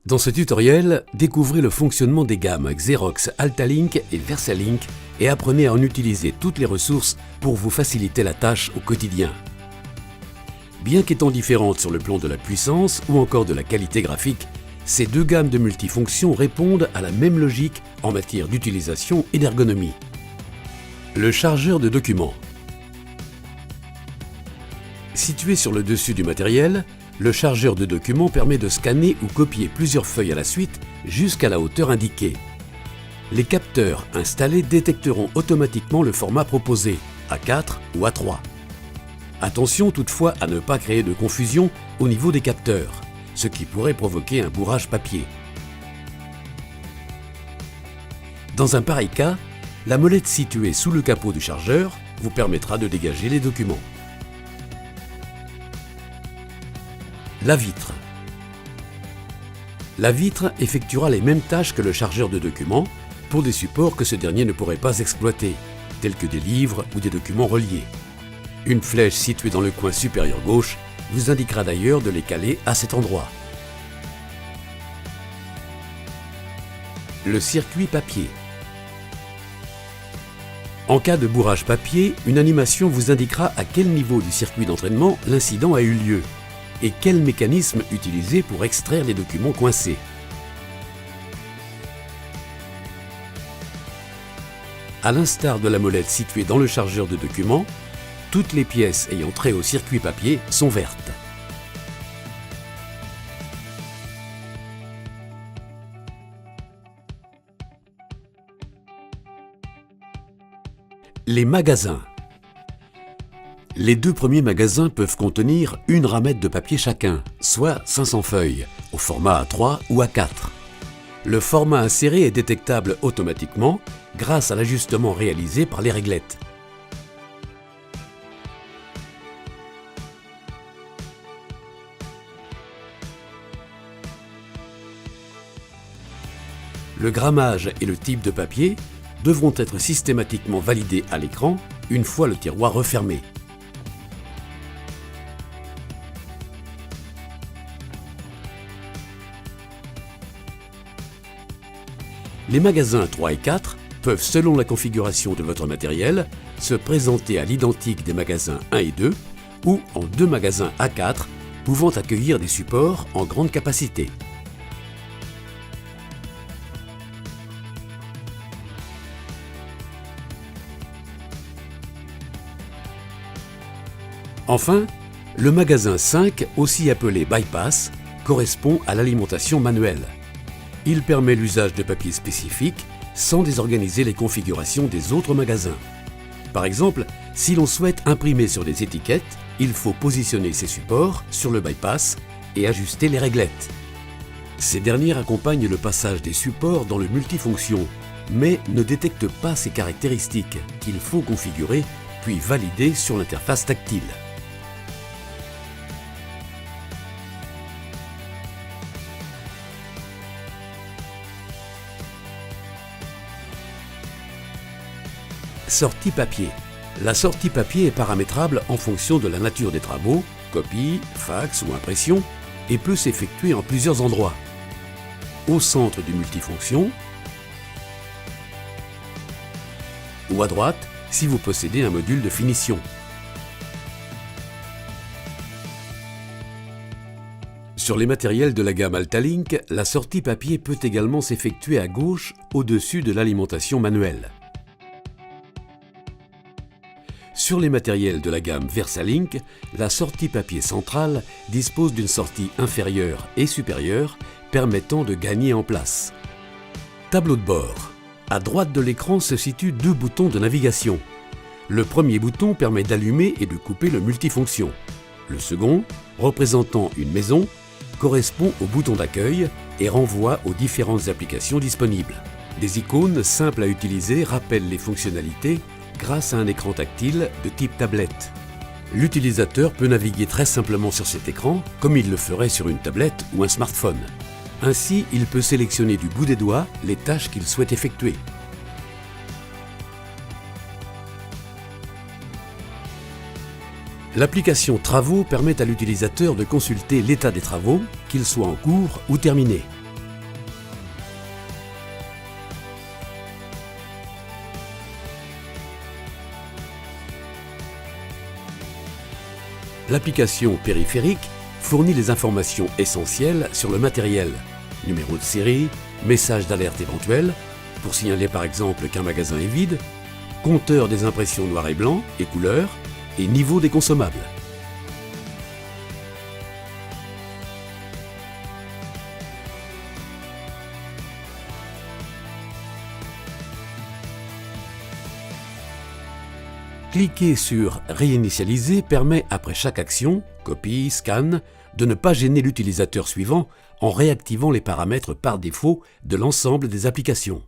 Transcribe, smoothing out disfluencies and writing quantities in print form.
Dans ce tutoriel, découvrez le fonctionnement des gammes Xerox Altalink et Versalink et apprenez à en utiliser toutes les ressources pour vous faciliter la tâche au quotidien. Bien qu'étant différentes sur le plan de la puissance ou encore de la qualité graphique, ces deux gammes de multifonctions répondent à la même logique en matière d'utilisation et d'ergonomie. Le chargeur de documents. Situé sur le dessus du matériel, le chargeur de documents permet de scanner ou copier plusieurs feuilles à la suite jusqu'à la hauteur indiquée. Les capteurs installés détecteront automatiquement le format proposé, A4 ou A3. Attention toutefois à ne pas créer de confusion au niveau des capteurs, ce qui pourrait provoquer un bourrage papier. Dans un pareil cas, la molette située sous le capot du chargeur vous permettra de dégager les documents. La vitre. La vitre effectuera les mêmes tâches que le chargeur de documents pour des supports que ce dernier ne pourrait pas exploiter, tels que des livres ou des documents reliés. Une flèche située dans le coin supérieur gauche vous indiquera d'ailleurs de les caler à cet endroit. Le circuit papier. En cas de bourrage papier, une animation vous indiquera à quel niveau du circuit d'entraînement l'incident a eu lieu et quel mécanisme utiliser pour extraire les documents coincés. À l'instar de la molette située dans le chargeur de documents, toutes les pièces ayant trait au circuit papier sont vertes. Les magasins. Les deux premiers magasins peuvent contenir une ramette de papier chacun, soit 500 feuilles, au format A3 ou A4. Le format inséré est détectable automatiquement grâce à l'ajustement réalisé par les réglettes. Le grammage et le type de papier devront être systématiquement validés à l'écran une fois le tiroir refermé. Les magasins 3 et 4 peuvent, selon la configuration de votre matériel, se présenter à l'identique des magasins 1 et 2 ou en deux magasins A4 pouvant accueillir des supports en grande capacité. Enfin, le magasin 5, aussi appelé bypass, correspond à l'alimentation manuelle. Il permet l'usage de papiers spécifiques sans désorganiser les configurations des autres magasins. Par exemple, si l'on souhaite imprimer sur des étiquettes, il faut positionner ces supports sur le bypass et ajuster les réglettes. Ces dernières accompagnent le passage des supports dans le multifonction, mais ne détectent pas ces caractéristiques qu'il faut configurer puis valider sur l'interface tactile. Sortie papier. La sortie papier est paramétrable en fonction de la nature des travaux, copie, fax ou impression, et peut s'effectuer en plusieurs endroits. Au centre du multifonction, ou à droite si vous possédez un module de finition. Sur les matériels de la gamme Altalink, la sortie papier peut également s'effectuer à gauche au-dessus de l'alimentation manuelle. Sur les matériels de la gamme Versalink, la sortie papier centrale dispose d'une sortie inférieure et supérieure permettant de gagner en place. Tableau de bord. À droite de l'écran se situent deux boutons de navigation. Le premier bouton permet d'allumer et de couper le multifonction. Le second, représentant une maison, correspond au bouton d'accueil et renvoie aux différentes applications disponibles. Des icônes simples à utiliser rappellent les fonctionnalités grâce à un écran tactile de type tablette. L'utilisateur peut naviguer très simplement sur cet écran, comme il le ferait sur une tablette ou un smartphone. Ainsi, il peut sélectionner du bout des doigts les tâches qu'il souhaite effectuer. L'application Travaux permet à l'utilisateur de consulter l'état des travaux, qu'ils soient en cours ou terminés. L'application Périphérique fournit les informations essentielles sur le matériel, numéro de série, message d'alerte éventuel, pour signaler par exemple qu'un magasin est vide, compteur des impressions noir et blanc et couleur, et niveau des consommables. Cliquer sur « Réinitialiser » permet, après chaque action, copie, scan, de ne pas gêner l'utilisateur suivant en réactivant les paramètres par défaut de l'ensemble des applications.